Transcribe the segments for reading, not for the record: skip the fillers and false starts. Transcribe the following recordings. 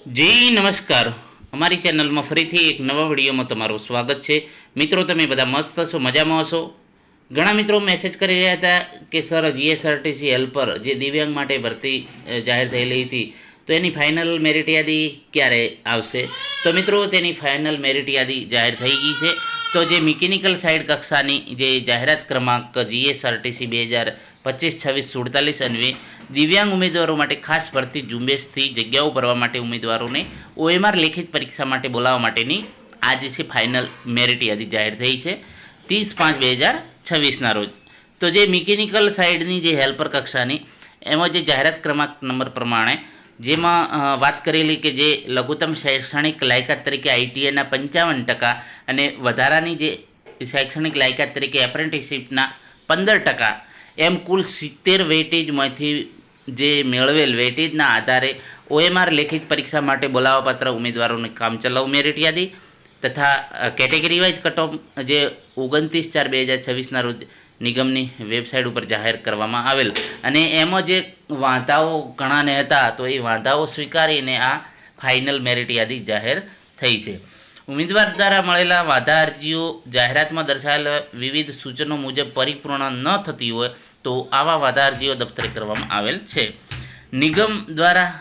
જી નમસ્કાર, અમારી ચેનલમાં ફરીથી એક નવા વિડીયોમાં તમારું સ્વાગત છે. મિત્રો, તમે બધા મસ્ત હશો, મજામાં હશો. ઘણા મિત્રો મેસેજ કરી રહ્યા હતા કે સર જીએસઆરટીસી હેલ્પર જે દિવ્યાંગ માટે ભરતી જાહેર થયેલી હતી, તો એની ફાઇનલ મેરિટ યાદી ક્યારે આવશે? તો મિત્રો, તેની ફાઇનલ મેરિટ યાદી જાહેર થઈ ગઈ છે. તો જે મિકેનિકલ સાઇડ કક્ષાની જે જાહેરાત ક્રમાંક જીએસઆરટીસી 2025-26-47 અન્વયે દિવ્યાંગ ઉમેદવારો માટે ખાસ ભરતી ઝુંબેશથી જગ્યાઓ ભરવા માટે ઉમેદવારોને ઓએમઆર લેખિત પરીક્ષા માટે બોલાવવા માટેની આજે છે ફાઇનલ મેરિટ યાદી જાહેર થઈ છે 30/5/2026ના રોજ. તો જે મિકેનિકલ સાઇડની જે હેલ્પર કક્ષાની એમાં જે જાહેરાત ક્રમાંક નંબર પ્રમાણે જેમાં વાત કરેલી કે જે લઘુત્તમ શૈક્ષણિક લાયકાત તરીકે આઈટીઆઈના 55% અને વધારાની જે શૈક્ષણિક લાયકાત તરીકે એપ્રેન્ટિસશીપના 15%, એમ કુલ 70 વેટેજમાંથી જે મેળવેલ વેટેજના આધારે ઓએમઆર લેખિત પરીક્ષા માટે બોલાવાપાત્ર ઉમેદવારોને કામચલાઉ મેરિટ યાદી તથા કેટેગરી વાઇઝ કટ ઓફ જે 29/4/2026ના રોજ નિગમની વેબસાઇટ ઉપર જાહેર કરવામાં આવેલ. અને એમાં જે વાંધાઓ ઘણાને હતા, તો એ વાંધાઓ સ્વીકારીને આ ફાઇનલ મેરિટ યાદી જાહેર થઈ છે. ઉમેદવાર દ્વારા મળેલા વાંધા અરજીઓ જાહેરાતમાં દર્શાવેલા વિવિધ સૂચનો મુજબ પરિપૂર્ણ ન થતી હોય તો આવા વાંધા અરજીઓ દફતરે કરવામાં આવેલ છે. નિગમ દ્વારા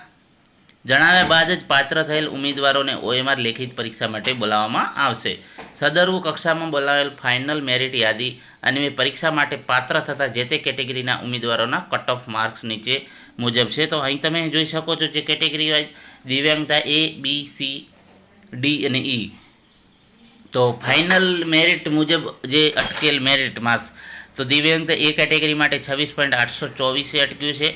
જણાવ્યા બાદ જ પાત્ર થયેલ ઉમેદવારોને ઓએમઆર લેખિત પરીક્ષા માટે બોલાવવામાં આવશે. સદરુ કક્ષામાં બોલાવેલ ફાઇનલ મેરિટ યાદી અન્વયે પરીક્ષા માટે પાત્ર થતા જે તે કેટેગરીના ઉમેદવારોના કટ ઓફ માર્ક્સ નીચે મુજબ છે. તો અહીં તમે જોઈ શકો છો જે કેટેગરી વાઇઝ દિવ્યાંગતા A, B, C, D અને E. તો ફાઇનલ મેરિટ મુજબ જે અટકેલ મેરિટ માર્ક્સ, તો દિવ્યાંગતા A કેટેગરી માટે 26.824 અટક્યું છે,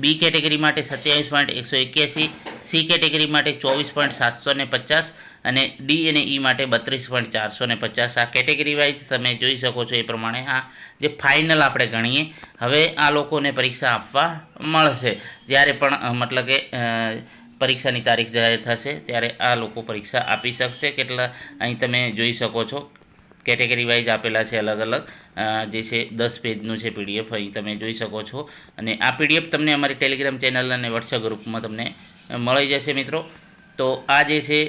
બી કેટેગરી માટે 27.181, સી કેટેગરી માટે 24.750 અને ડી અને ઈ માટે 32.450. આ કેટેગરી વાઇઝ તમે જોઈ શકો છો એ પ્રમાણે આ જે ફાઇનલ આપણે ગણીએ, હવે આ લોકોને પરીક્ષા આપવા મળશે. જ્યારે પણ મતલબ કે પરીક્ષાની તારીખ જાહેર થશે ત્યારે આ લોકો પરીક્ષા આપી શકશે. કેટલા અહીં તમે જોઈ શકો છો કેટેગરી વાઇઝ આપેલા છે અલગ અલગ, જે છે 10 પેજનું છે પીડીએફ, અહીં તમે જોઈ શકો છો. અને આ પીડીએફ તમને અમારી ટેલિગ્રામ ચેનલ અને વોટ્સએપ ગ્રુપમાં તમને મળી જશે મિત્રો. તો આ જે છે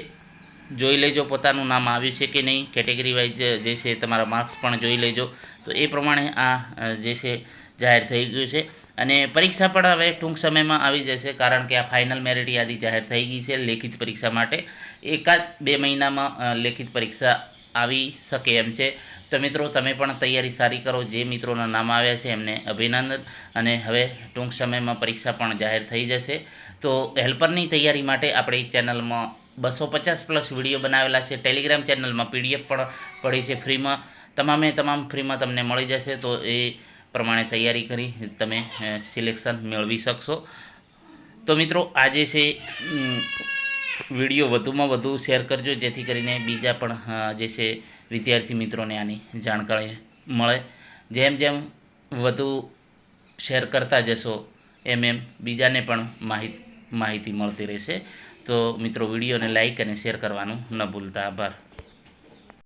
જોઈ લેજો પોતાનું નામ આવ્યું છે કે નહીં, કેટેગરી વાઇઝ જે છે તમારા માર્ક્સ પણ જોઈ લેજો. તો એ પ્રમાણે આ જે છે જાહેર થઈ ગયું છે. અને પરીક્ષા પણ હવે ટૂંક સમયમાં આવી જશે, કારણ કે આ ફાઇનલ મેરિટ યાદી જાહેર થઈ ગઈ છે લેખિત પરીક્ષા માટે. 1-2 મહિનામાં લેખિત પરીક્ષા આવી શકે એમ છે. તો મિત્રો, તમે પણ તૈયારી સારી કરો. જે મિત્રોના નામ આવ્યા છે એમને અભિનંદન. અને હવે ટૂંક સમયમાં પરીક્ષા પણ જાહેર થઈ જશે. તો હેલ્પરની તૈયારી માટે આપણી ચેનલમાં 250+ વિડીયો બનાવેલા છે. ટેલિગ્રામ ચેનલમાં પીડીએફ પણ પડી છે ફ્રીમાં, તમામ ફ્રીમાં તમને મળી જશે. તો એ પ્રમાણે તૈયારી કરી તમે સિલેક્શન મેળવી શકશો. તો મિત્રો, આજે છે વિડીયો વધુમાં વધુ શેર કરજો, જેથી કરીને બીજા પણ જે છે વિદ્યાર્થી મિત્રોને આની જાણકારી મળે. જેમ જેમ વધુ શેર કરતા જશો એમ બીજાને પણ માહિતી મળતી રહેશે. તો મિત્રો, વિડીયોને લાઈક અને શેર કરવાનું ન ભૂલતા. આભાર.